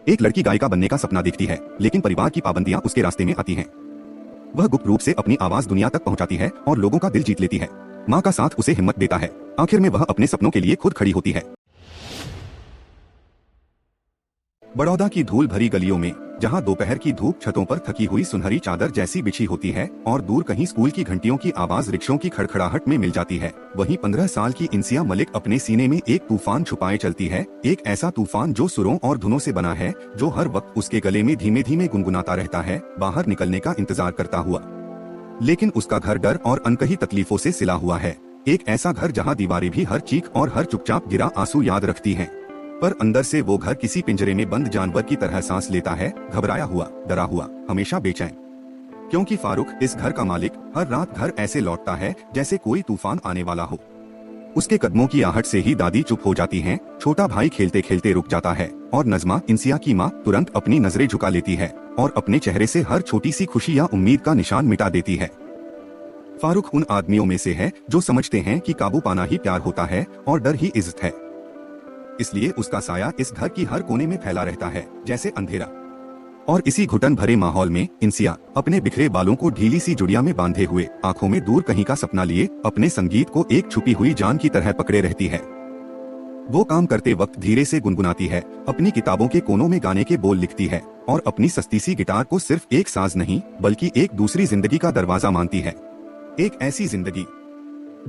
एक लड़की गायिका बनने का सपना देखती है, लेकिन परिवार की पाबंदियां उसके रास्ते में आती हैं। वह गुप्त रूप से अपनी आवाज दुनिया तक पहुंचाती है और लोगों का दिल जीत लेती है। माँ का साथ उसे हिम्मत देता है। आखिर में वह अपने सपनों के लिए खुद खड़ी होती है। बड़ौदा की धूल भरी गलियों में, जहां दोपहर की धूप छतों पर थकी हुई सुनहरी चादर जैसी बिछी होती है और दूर कहीं स्कूल की घंटियों की आवाज रिक्शों की खड़खड़ाहट में मिल जाती है, वहीं 15 साल की इंसिया मलिक अपने सीने में एक तूफान छुपाए चलती है। एक ऐसा तूफान जो सुरों और धुनों से बना है, जो हर वक्त उसके गले में धीमे धीमे गुनगुनाता रहता है, बाहर निकलने का इंतजार करता हुआ। लेकिन उसका घर डर और अनकही तकलीफों से सिला हुआ है। एक ऐसा घर जहाँ दीवारें भी हर चीख और हर चुपचाप गिरा आंसू याद रखती हैं। पर अंदर से वो घर किसी पिंजरे में बंद जानवर की तरह सांस लेता है, घबराया हुआ, डरा हुआ, हमेशा बेचैन। क्योंकि फारूक, इस घर का मालिक, हर रात घर ऐसे लौटता है जैसे कोई तूफान आने वाला हो। उसके कदमों की आहट से ही दादी चुप हो जाती हैं, छोटा भाई खेलते खेलते रुक जाता है और नज़मा, इंसिया की माँ, तुरंत अपनी नजरें झुका लेती है और अपने चेहरे से हर छोटी सी खुशी या उम्मीद का निशान मिटा देती है। फारूक उन आदमियों में से है जो समझते हैं कि काबू पाना ही प्यार होता है और डर ही इज्जत है। इसलिए उसका साया इस घर की हर कोने में फैला रहता है, जैसे अंधेरा। और इसी घुटन भरे माहौल में इंसिया अपने बिखरे बालों को ढीली सी जुड़िया में बांधे हुए, आंखों में दूर कहीं का सपना लिए, अपने संगीत को एक छुपी हुई जान की तरह पकड़े रहती है। वो काम करते वक्त धीरे से गुनगुनाती है, अपनी किताबों के कोनों में गाने के बोल लिखती है और अपनी सस्ती सी गिटार को सिर्फ एक साज नहीं, बल्कि एक दूसरी जिंदगी का दरवाजा मानती है। एक ऐसी जिंदगी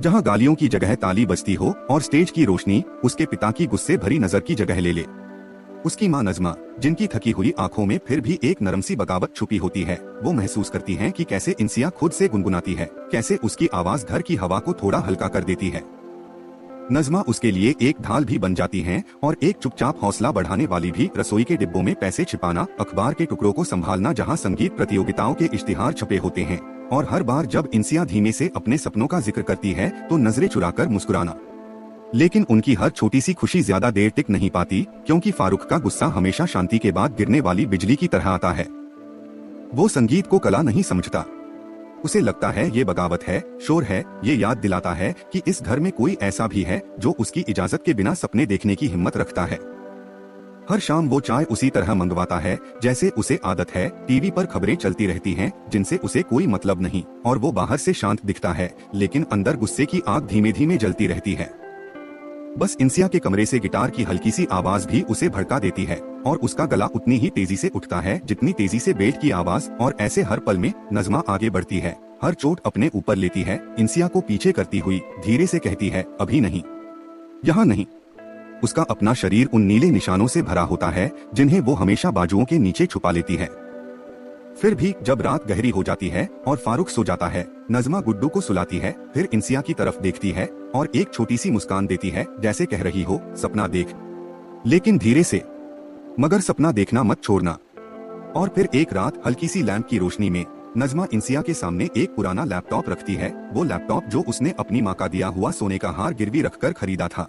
जहां गालियों की जगह ताली बजती हो और स्टेज की रोशनी उसके पिता की गुस्से भरी नजर की जगह ले ले। उसकी माँ नज़मा, जिनकी थकी हुई आंखों में फिर भी एक नरम सी बगावत छुपी होती है, वो महसूस करती हैं कि कैसे इंसिया खुद से गुनगुनाती है, कैसे उसकी आवाज घर की हवा को थोड़ा हल्का कर देती है। नज़मा उसके लिए एक ढाल भी बन जाती हैं और एक चुपचाप हौसला बढ़ाने वाली भी। रसोई के डिब्बों में पैसे छिपाना, अखबार के टुकड़ों को संभालना जहां संगीत प्रतियोगिताओं के इश्तिहार छपे होते हैं, और हर बार जब इंसिया धीमे से अपने सपनों का जिक्र करती है तो नजरें चुराकर मुस्कुराना। लेकिन उनकी हर छोटी सी खुशी ज्यादा देर टिक नहीं पाती, क्योंकि फारूक का गुस्सा हमेशा शांति के बाद गिरने वाली बिजली की तरह आता है। वो संगीत को कला नहीं समझता। उसे लगता है ये बगावत है, शोर है, ये याद दिलाता है कि इस घर में कोई ऐसा भी है जो उसकी इजाजत के बिना सपने देखने की हिम्मत रखता है। हर शाम वो चाय उसी तरह मंगवाता है जैसे उसे आदत है। टीवी पर खबरें चलती रहती हैं जिनसे उसे कोई मतलब नहीं, और वो बाहर से शांत दिखता है, लेकिन अंदर गुस्से की आग धीमे धीमे जलती रहती है। बस इंसिया के कमरे से गिटार की हल्की सी आवाज भी उसे भड़का देती है और उसका गला उतनी ही तेजी से उठता है जितनी तेजी से बेट की आवाज। और ऐसे हर पल में नज़मा आगे बढ़ती है, हर चोट अपने ऊपर लेती है, इंसिया को पीछे करती हुई धीरे से कहती है, अभी नहीं, यहाँ नहीं। उसका अपना शरीर उन नीले निशानों से भरा होता है जिन्हें वो हमेशा बाजुओं के नीचे छुपा लेती है। फिर भी जब रात गहरी हो जाती है और फारूक सो जाता है, नज़मा गुड्डू को सुलाती है, फिर इंसिया की तरफ देखती है और एक छोटी सी मुस्कान देती है, जैसे कह रही हो, सपना देख, लेकिन धीरे से, मगर सपना देखना मत छोड़ना। और फिर एक रात हल्की सी लैंप की रोशनी में नज़मा इंसिया के सामने एक पुराना लैपटॉप रखती है। वो लैपटॉप जो उसने अपनी माँ का दिया हुआ सोने का हार गिरवी रखकर खरीदा था,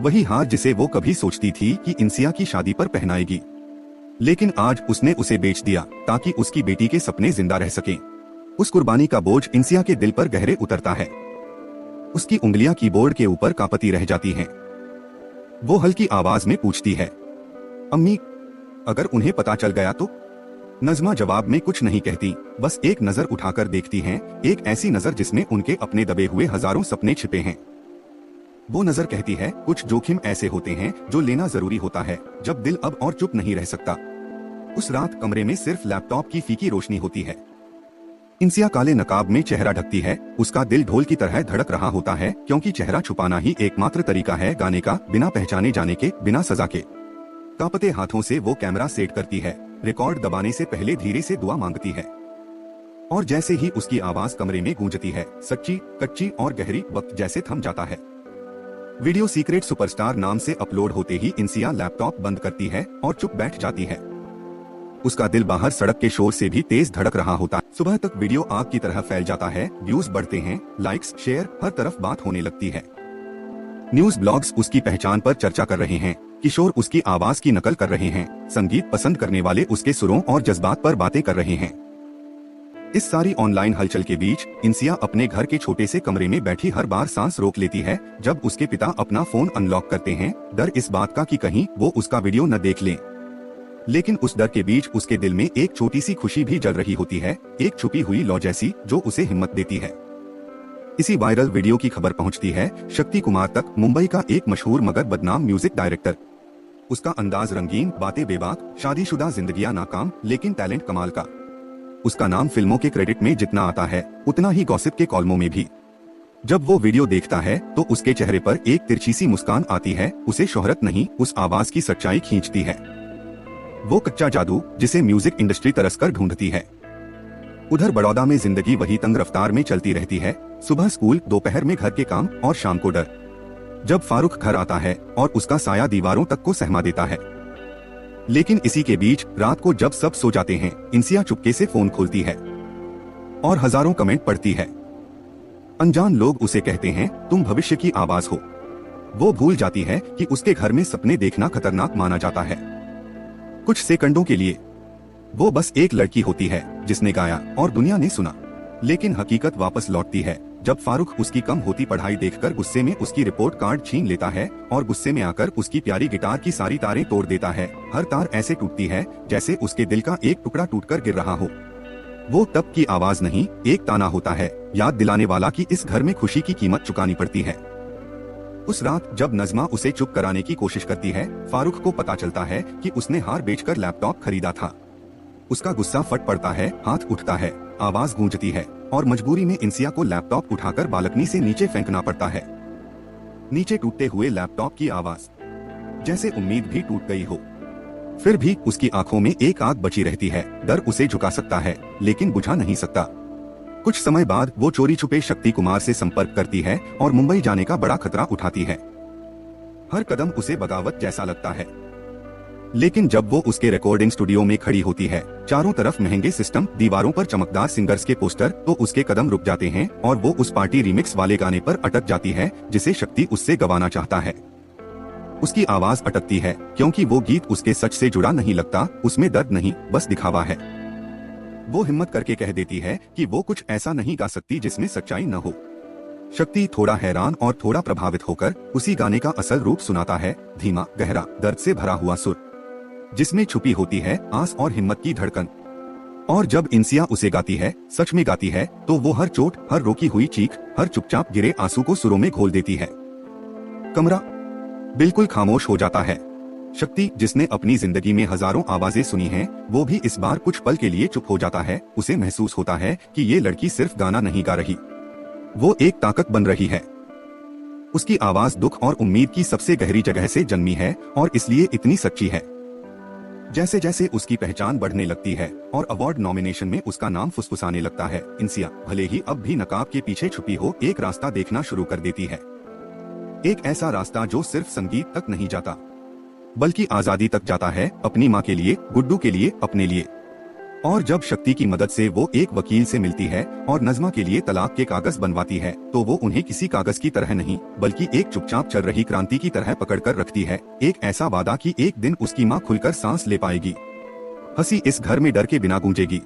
वही हार जिसे वो कभी सोचती थी कि इंसिया की शादी पर पहनाएगी। लेकिन आज उसने उसे बेच दिया ताकि उसकी बेटी के सपने जिंदा रह सकें। उस कुर्बानी का बोझ इंसिया के दिल पर गहरे उतरता है। उसकी उंगलियां कीबोर्ड के ऊपर कांपती रह जाती हैं। वो हल्की आवाज में पूछती है, अम्मी, अगर उन्हें पता चल गया तो? नज़मा जवाब में कुछ नहीं कहती, बस एक नजर उठाकर देखती हैं, एक ऐसी नजर जिसमें उनके अपने दबे हुए हजारों सपने छिपे हैं। वो नजर कहती है, कुछ जोखिम ऐसे होते हैं जो लेना जरूरी होता है जब दिल अब और चुप नहीं रह सकता। उस रात कमरे में सिर्फ लैपटॉप की फीकी रोशनी होती है। इंसिया काले नकाब में चेहरा ढकती है। उसका दिल ढोल की तरह धड़क रहा होता है, क्योंकि चेहरा छुपाना ही एकमात्र तरीका है गाने का, बिना पहचाने जाने के, बिना सजा के। कांपते हाथों से वो कैमरा सेट करती है, रिकॉर्ड दबाने से पहले धीरे से दुआ मांगती है। और जैसे ही उसकी आवाज कमरे में गूंजती है, सच्ची, कच्ची और गहरी, वक्त जैसे थम जाता है। वीडियो सीक्रेट सुपरस्टार नाम से अपलोड होते ही इंसिया लैपटॉप बंद करती है और चुप बैठ जाती है। उसका दिल बाहर सड़क के शोर से भी तेज धड़क रहा होता है। सुबह तक वीडियो आग की तरह फैल जाता है, व्यूज बढ़ते हैं, लाइक्स, शेयर, हर तरफ बात होने लगती है। न्यूज ब्लॉग्स उसकी पहचान पर चर्चा कर रहे हैं, किशोर उसकी आवाज की नकल कर रहे हैं, संगीत पसंद करने वाले उसके सुरों और जज्बात पर बातें कर रहे हैं। इस सारी ऑनलाइन हलचल के बीच इंसिया अपने घर के छोटे से कमरे में बैठी हर बार सांस रोक लेती है जब उसके पिता अपना फोन अनलॉक करते हैं, डर इस बात का कि कहीं वो उसका वीडियो न देख लें। लेकिन उस डर के बीच उसके दिल में एक छोटी सी खुशी भी जल रही होती है, एक छुपी हुई लौ जैसी जो उसे हिम्मत देती है। इसी वायरल वीडियो की खबर पहुंचती है शक्ति कुमार तक, मुंबई का एक मशहूर मगर बदनाम म्यूजिक डायरेक्टर। उसका अंदाज रंगीन, बातें बेबाक, शादीशुदा जिंदगियां नाकाम, लेकिन टैलेंट कमाल का। उसका नाम फिल्मों के क्रेडिट में जितना आता है उतना ही गॉसिप के कॉलमों में भी। जब वो वीडियो देखता है तो उसके चेहरे पर एक तिरछी सी मुस्कान आती है। उसे शोहरत नहीं, उस आवाज की सच्चाई खींचती है, वो कच्चा जादू जिसे म्यूजिक इंडस्ट्री तरस कर ढूंढती है। उधर बड़ौदा में जिंदगी वही तंग रफ्तार में चलती रहती है। सुबह स्कूल, दोपहर में घर के काम और शाम को डर। जब फारूक घर आता है और उसका साया दीवारों तक को सहमा देता है। लेकिन इसी के बीच रात को जब सब सो जाते हैं, इंसिया चुपके से फोन खोलती है और हजारों कमेंट पढ़ती है। अनजान लोग उसे कहते हैं तुम भविष्य की आवाज हो। वो भूल जाती है कि उसके घर में सपने देखना खतरनाक माना जाता है। कुछ सेकंडों के लिए वो बस एक लड़की होती है जिसने गाया और दुनिया ने सुना। लेकिन हकीकत वापस लौटती है जब फारूक उसकी कम होती पढ़ाई देखकर गुस्से में उसकी रिपोर्ट कार्ड छीन लेता है और गुस्से में आकर उसकी प्यारी गिटार की सारी तारें तोड़ देता है। हर तार ऐसे टूटती है जैसे उसके दिल का एक टुकड़ा टूटकर गिर रहा हो। वो तब की आवाज नहीं, एक ताना होता है, याद दिलाने वाला कि इस घर में खुशी की कीमत चुकानी पड़ती है। उस रात जब नज़मा उसे चुप कराने की कोशिश करती है, फारूक को पता चलता है कि उसने हार बेचकर लैपटॉप खरीदा था। उसका गुस्सा फट पड़ता है, हाथ उठता है, आवाज गूंजती है और मजबूरी में इंसिया को लैपटॉप उठाकर बालकनी से नीचे फेंकना पड़ता है। नीचे टूटते हुए लैपटॉप की आवाज, जैसे उम्मीद भी टूट गई हो। फिर भी उसकी आंखों में एक आग बची रहती है। डर उसे झुका सकता है लेकिन बुझा नहीं सकता। कुछ समय बाद वो चोरी छुपे शक्ति कुमार से संपर्क करती है और मुंबई जाने का बड़ा खतरा उठाती है। हर कदम उसे बगावत जैसा लगता है। लेकिन जब वो उसके रिकॉर्डिंग स्टूडियो में खड़ी होती है, चारों तरफ महंगे सिस्टम, दीवारों पर चमकदार सिंगर्स के पोस्टर, तो उसके कदम रुक जाते हैं और वो उस पार्टी रिमिक्स वाले गाने पर अटक जाती है जिसे शक्ति उससे गवाना चाहता है। उसकी आवाज अटकती है क्योंकि वो गीत उसके सच से जुड़ा नहीं लगता। उसमें दर्द नहीं, बस दिखावा है। वो हिम्मत करके कह देती है कि वो कुछ ऐसा नहीं गा सकती जिसमें सच्चाई न हो। शक्ति थोड़ा हैरान और थोड़ा प्रभावित होकर उसी गाने का असल रूप सुनाता है, धीमा, गहरा, दर्द से भरा हुआ सुर जिसमें छुपी होती है आस और हिम्मत की धड़कन। और जब इंसिया उसे गाती है, सच में गाती है, तो वो हर चोट, हर रोकी हुई चीख, हर चुपचाप गिरे आंसू को सुरों में घोल देती है। कमरा बिल्कुल खामोश हो जाता है। शक्ति, जिसने अपनी जिंदगी में हजारों आवाजें सुनी हैं, वो भी इस बार कुछ पल के लिए चुप हो जाता है। उसे महसूस होता है कि ये लड़की सिर्फ गाना नहीं गा रही, वो एक ताकत बन रही है। उसकी आवाज दुख और उम्मीद की सबसे गहरी जगह से जन्मी है और इसलिए इतनी सच्ची है। जैसे जैसे उसकी पहचान बढ़ने लगती है और अवार्ड नॉमिनेशन में उसका नाम फुसफुसाने लगता है, इंसिया, भले ही अब भी नकाब के पीछे छुपी हो, एक रास्ता देखना शुरू कर देती है। एक ऐसा रास्ता जो सिर्फ संगीत तक नहीं जाता बल्कि आजादी तक जाता है, अपनी माँ के लिए, गुड्डू के लिए, अपने लिए। और जब शक्ति की मदद से वो एक वकील से मिलती है और नज़मा के लिए तलाक के कागज बनवाती है, तो वो उन्हें किसी कागज की तरह नहीं बल्कि एक चुपचाप चल रही क्रांति की तरह पकड़कर रखती है। एक ऐसा वादा कि एक दिन उसकी माँ खुलकर सांस ले पाएगी, हंसी इस घर में डर के बिना गूंजेगी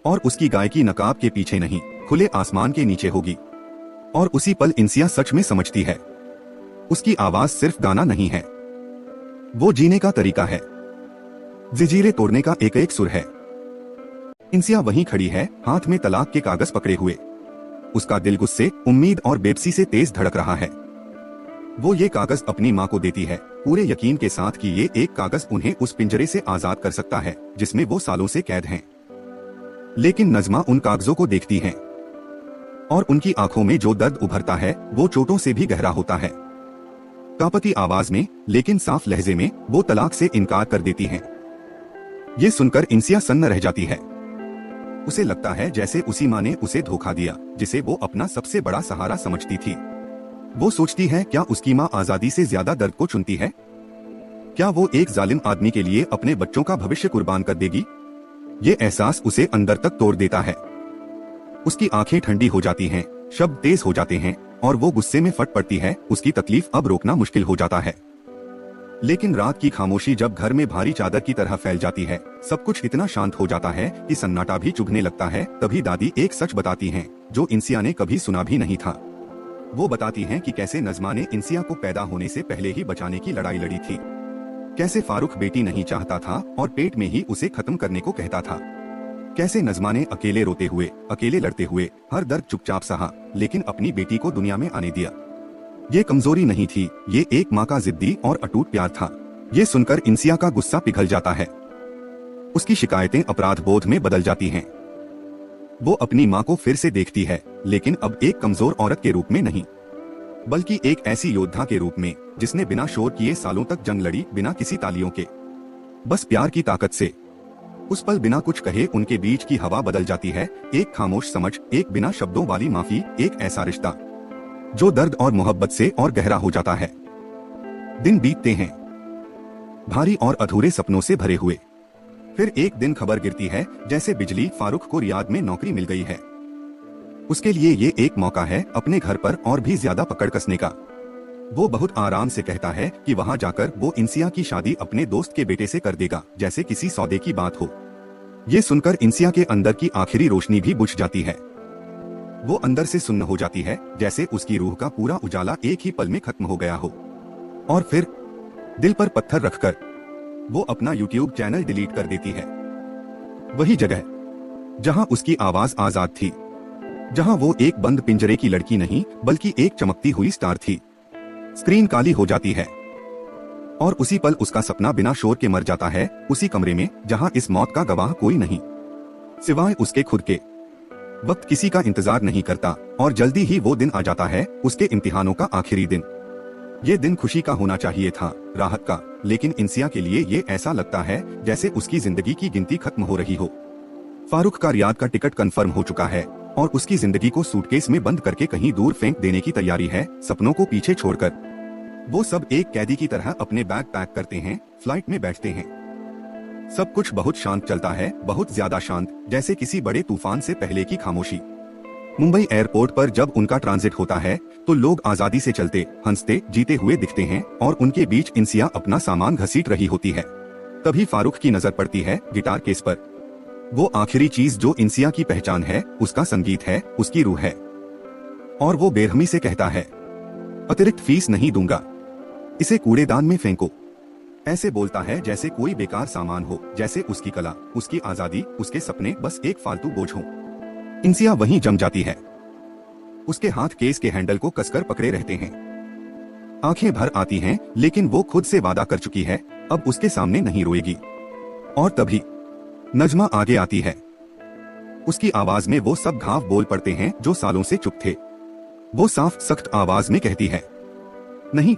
और उसकी गायकी नकाब के पीछे नहीं, खुले आसमान के नीचे होगी। और उसी पल इंसिया सच में समझती है, उसकी आवाज सिर्फ गाना नहीं है, वो जीने का तरीका है, जंजीरें तोड़ने का एक एक सुर है। इंसिया वहीं खड़ी है, हाथ में तलाक के कागज पकड़े हुए। उसका दिल गुस्से, उम्मीद और बेबसी से तेज धड़क रहा है। वो ये कागज अपनी माँ को देती है, पूरे यकीन के साथ कि ये एक कागज उन्हें उस पिंजरे से आजाद कर सकता है जिसमें वो सालों से कैद हैं। लेकिन नज़मा उन कागजों को देखती है और उनकी आंखों में जो दर्द उभरता है वो चोटों से भी गहरा होता है। कांपती आवाज में लेकिन साफ लहजे में वो तलाक से इनकार कर देती हैं। ये सुनकर इंसिया सन्न रह जाती है। उसे लगता है जैसे उसी माँ ने उसे धोखा दिया जिसे वो अपना सबसे बड़ा सहारा समझती थी। वो सोचती है, क्या उसकी माँ आजादी से ज्यादा दर्द को चुनती है? क्या वो एक जालिम आदमी के लिए अपने बच्चों का भविष्य कुर्बान कर देगी? ये एहसास उसे अंदर तक तोड़ देता है। उसकी आंखें ठंडी हो जाती हैं, शब्द तेज हो जाते हैं और वो गुस्से में फट पड़ती है। उसकी तकलीफ अब रोकना मुश्किल हो जाता है। लेकिन रात की खामोशी जब घर में भारी चादर की तरह फैल जाती है, सब कुछ इतना शांत हो जाता है कि सन्नाटा भी चुभने लगता है। तभी दादी एक सच बताती हैं जो इंसिया ने कभी सुना भी नहीं था। वो बताती हैं कि कैसे नज़मा ने इंसिया को पैदा होने से पहले ही बचाने की लड़ाई लड़ी थी। कैसे फारूक बेटी नहीं चाहता था और पेट में ही उसे खत्म करने को कहता था। कैसे नज़मा ने अकेले रोते हुए, अकेले लड़ते हुए हर दर्द चुपचाप सहा, लेकिन अपनी बेटी को दुनिया में आने दिया। ये कमजोरी नहीं थी, ये एक माँ का जिद्दी और अटूट प्यार था। ये सुनकर इंसिया का गुस्सा पिघल जाता है। उसकी शिकायतें अपराध बोध में बदल जाती हैं। वो अपनी माँ को फिर से देखती है, लेकिन अब एक कमजोर औरत के रूप में नहीं, बल्कि एक ऐसी योद्धा के रूप में जिसने बिना शोर किए सालों तक जंग लड़ी, बिना किसी तालियों के, बस प्यार की ताकत से। उस पल बिना कुछ कहे उनके बीच की हवा बदल जाती है। एक खामोश समझ, एक बिना शब्दों वाली माफी, एक ऐसा रिश्ता जो दर्द और मोहब्बत से और गहरा हो जाता है। दिन बीतते हैं, भारी और अधूरे सपनों से भरे हुए। फिर एक दिन खबर गिरती है जैसे बिजली, फारूक को रियाद में नौकरी मिल गई है। उसके लिए ये एक मौका है अपने घर पर और भी ज्यादा पकड़ कसने का। वो बहुत आराम से कहता है कि वहाँ जाकर वो इंसिया की शादी अपने दोस्त के बेटे से कर देगा, जैसे किसी सौदे की बात हो। ये सुनकर इंसिया के अंदर की आखिरी रोशनी भी बुझ जाती है। वो अंदर से सुन्न हो जाती है, जैसे उसकी रूह का पूरा उजाला एक ही पल में खत्म हो गया हो। और फिर दिल पर पत्थर रखकर वो अपना YouTube चैनल डिलीट कर देती है। वही जगह जहां उसकी आवाज आजाद थी, जहां वो एक बंद पिंजरे की लड़की नहीं बल्कि एक चमकती हुई स्टार थी। स्क्रीन काली हो जाती है और उसी पल उसका सपना बिना शोर के मर जाता है, उसी कमरे में जहां इस मौत का गवाह कोई नहीं सिवाय उसके खुद के। वक्त किसी का इंतजार नहीं करता और जल्दी ही वो दिन आ जाता है, उसके इम्तिहानों का आखिरी दिन। ये दिन खुशी का होना चाहिए था, राहत का, लेकिन इंसिया के लिए ये ऐसा लगता है जैसे उसकी जिंदगी की गिनती खत्म हो रही हो। फारूक का रियाद का टिकट कंफर्म हो चुका है और उसकी जिंदगी को सूटकेस में बंद करके कहीं दूर फेंक देने की तैयारी है, सपनों को पीछे छोड़कर। वो सब एक कैदी की तरह अपने बैग पैक करते हैं, फ्लाइट में बैठते हैं। सब कुछ बहुत शांत चलता है, बहुत ज्यादा शांत, जैसे किसी बड़े तूफान से पहले की खामोशी। मुंबई एयरपोर्ट पर जब उनका ट्रांजिट होता है तो लोग आजादी से चलते, हंसते, जीते हुए दिखते हैं और उनके बीच इंसिया अपना सामान घसीट रही होती है। तभी फारूक की नजर पड़ती है गिटार केस पर। वो आखिरी चीज जो इंसिया की पहचान है, उसका संगीत है, उसकी रूह है। और वो बेरहमी से कहता है, अतिरिक्त फीस नहीं दूंगा, इसे कूड़ेदान में फेंको। ऐसे बोलता है जैसे कोई बेकार सामान हो, जैसे उसकी कला, उसकी आजादी, उसके सपने बस एक फालतू बोझ हो। इंसिया वहीं जम जाती है। उसके हाथ केस के हैंडल को कसकर पकड़े रहते हैं। आंखें भर आती हैं, लेकिन वो खुद से वादा कर चुकी है, अब उसके सामने नहीं रोएगी। और तभी नजमा आगे आती है। उसकी आवाज में वो सब घाव बोल पड़ते हैं जो सालों से चुप थे। वो साफ सख्त आवाज में कहती है, नहीं।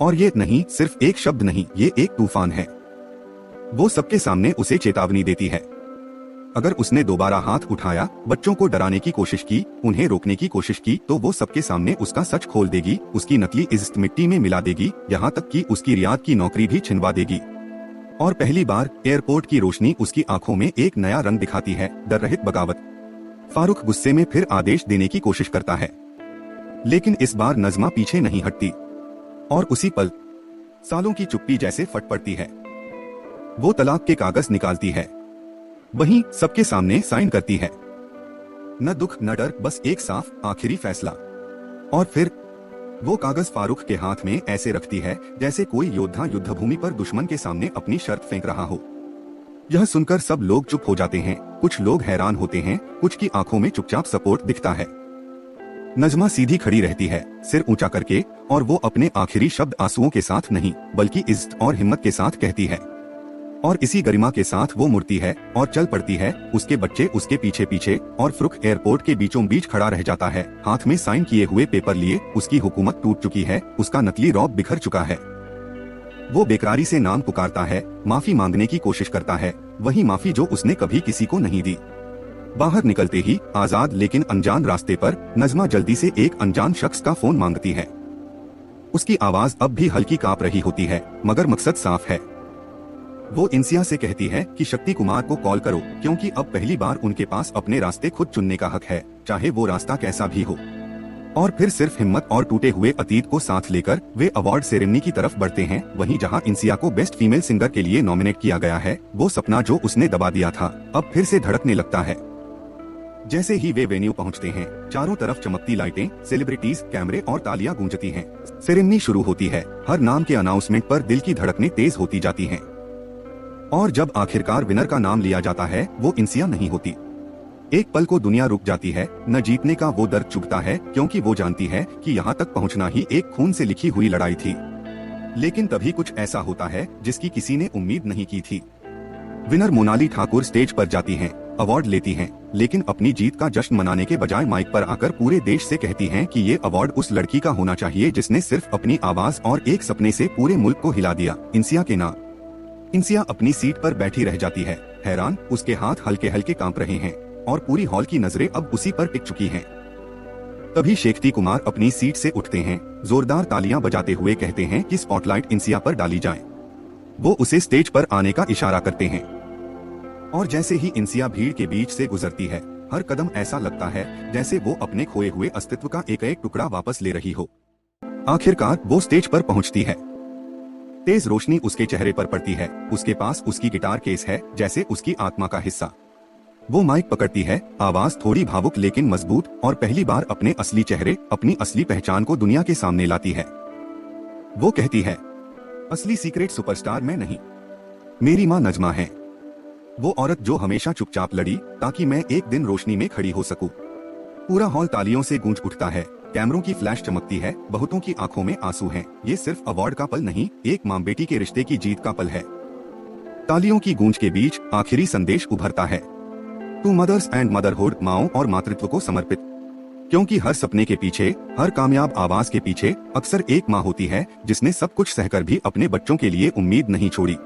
और ये नहीं सिर्फ एक शब्द नहीं, ये एक तूफान है। वो सबके सामने उसे चेतावनी देती है। अगर उसने दोबारा हाथ उठाया, बच्चों को डराने की कोशिश की, उन्हें रोकने की कोशिश की, तो वो सबके सामने उसका सच खोल देगी, उसकी नकली इज्जत मिट्टी में मिला देगी, यहाँ तक कि उसकी रियाद की नौकरी भी छिनवा देगी। और पहली बार एयरपोर्ट की रोशनी उसकी आंखों में एक नया रंग दिखाती है, डर रहित बगावत। फारूक गुस्से में फिर आदेश देने की कोशिश करता है, लेकिन इस बार नजमा पीछे नहीं हटती। और उसी पल सालों की चुप्पी जैसे फट पड़ती है। वो तलाक के कागज निकालती है, वहीं सबके सामने साइन करती है। न दुख न डर, बस एक साफ आखिरी फैसला। और फिर वो कागज फारूक के हाथ में ऐसे रखती है जैसे कोई योद्धा युद्धभूमि पर दुश्मन के सामने अपनी शर्त फेंक रहा हो। यह सुनकर सब लोग चुप हो जाते हैं, कुछ लोग हैरान होते हैं, कुछ की आंखों में चुपचाप सपोर्ट दिखता है। नजमा सीधी खड़ी रहती है, सिर ऊंचा करके, और वो अपने आखिरी शब्द आंसुओं के साथ नहीं बल्कि इज्जत और हिम्मत के साथ कहती है। और इसी गरिमा के साथ वो मुड़ती है और चल पड़ती है। उसके बच्चे उसके पीछे पीछे, और फारूक एयरपोर्ट के बीचों बीच खड़ा रह जाता है, हाथ में साइन किए हुए पेपर लिए। उसकी हुकूमत टूट चुकी है, उसका नकली रौब बिखर चुका है। वो बेकरारी से नाम पुकारता है, माफी मांगने की कोशिश करता है, वही माफी जो उसने कभी किसी को नहीं दी। बाहर निकलते ही आजाद लेकिन अनजान रास्ते पर नजमा जल्दी से एक अनजान शख्स का फोन मांगती है। उसकी आवाज अब भी हल्की कांप रही होती है, मगर मकसद साफ है। वो इंसिया से कहती है कि शक्ति कुमार को कॉल करो, क्योंकि अब पहली बार उनके पास अपने रास्ते खुद चुनने का हक है, चाहे वो रास्ता कैसा भी हो। और फिर सिर्फ हिम्मत और टूटे हुए अतीत को साथ लेकर वे अवार्ड सेरेमनी की तरफ बढ़ते हैं, वहीं जहां इंसिया को बेस्ट फीमेल सिंगर के लिए नॉमिनेट किया गया है। वो सपना जो उसने दबा दिया था अब फिर से धड़कने लगता है। जैसे ही वे वेन्यू पहुंचते हैं, चारों तरफ चमकती लाइटें, सेलिब्रिटीज, कैमरे और तालियां गूंजती हैं। सेरेमनी शुरू होती है। हर नाम के अनाउंसमेंट पर दिल की धड़कनें तेज होती जाती हैं। और जब आखिरकार विनर का नाम लिया जाता है, वो इंसिया नहीं होती। एक पल को दुनिया रुक जाती है। न जीतने का वो दर्द चुभता है, क्योंकि वो जानती है कि यहाँ तक पहुँचना ही एक खून से लिखी हुई लड़ाई थी। लेकिन तभी कुछ ऐसा होता है जिसकी किसी ने उम्मीद नहीं की थी। विनर मोनाली ठाकुर स्टेज पर जाती हैं, अवार्ड लेती हैं, लेकिन अपनी जीत का जश्न मनाने के बजाय माइक पर आकर पूरे देश से कहती हैं कि ये अवार्ड उस लड़की का होना चाहिए जिसने सिर्फ अपनी आवाज और एक सपने से पूरे मुल्क को हिला दिया, इंसिया के नाम। इंसिया अपनी सीट पर बैठी रह जाती है, हैरान। उसके हाथ हल्के हल्के कांप रहे हैं और पूरी हॉल की नजरें अब उसी पर टिक चुकी हैं। तभी शेखती कुमार अपनी सीट से उठते हैं, जोरदार तालियां बजाते हुए कहते हैं कि स्पॉटलाइट इंसिया पर डाली जाए। वो उसे स्टेज पर आने का इशारा करते हैं और जैसे ही इंसिया भीड़ के बीच से गुजरती है, हर कदम ऐसा लगता है जैसे वो अपने खोए हुए अस्तित्व का एक एक टुकड़ा वापस ले रही हो। आखिरकार वो स्टेज पर पहुंचती है। तेज रोशनी उसके चेहरे पर पड़ती है। उसके पास उसकी गिटार केस है, जैसे उसकी आत्मा का हिस्सा। वो माइक पकड़ती है, आवाज थोड़ी भावुक लेकिन मजबूत, और पहली बार अपने असली चेहरे, अपनी असली पहचान को दुनिया के सामने लाती है। वो कहती है, असली सीक्रेट सुपरस्टार मैं नहीं, मेरी माँ नजमा है। वो औरत जो हमेशा चुपचाप लड़ी ताकि मैं एक दिन रोशनी में खड़ी हो सकूं। पूरा हॉल तालियों से गूंज उठता है, कैमरों की फ्लैश चमकती है, बहुतों की आंखों में आंसू हैं। ये सिर्फ अवार्ड का पल नहीं, एक माँ बेटी के रिश्ते की जीत का पल है। तालियों की गूंज के बीच आखिरी संदेश उभरता है, टू मदर्स एंड मदरहुड, माओं और मातृत्व को समर्पित। क्योंकि हर सपने के पीछे, हर कामयाब आवाज के पीछे अक्सर एक माँ होती है जिसने सब कुछ सहकर भी अपने बच्चों के लिए उम्मीद नहीं छोड़ी।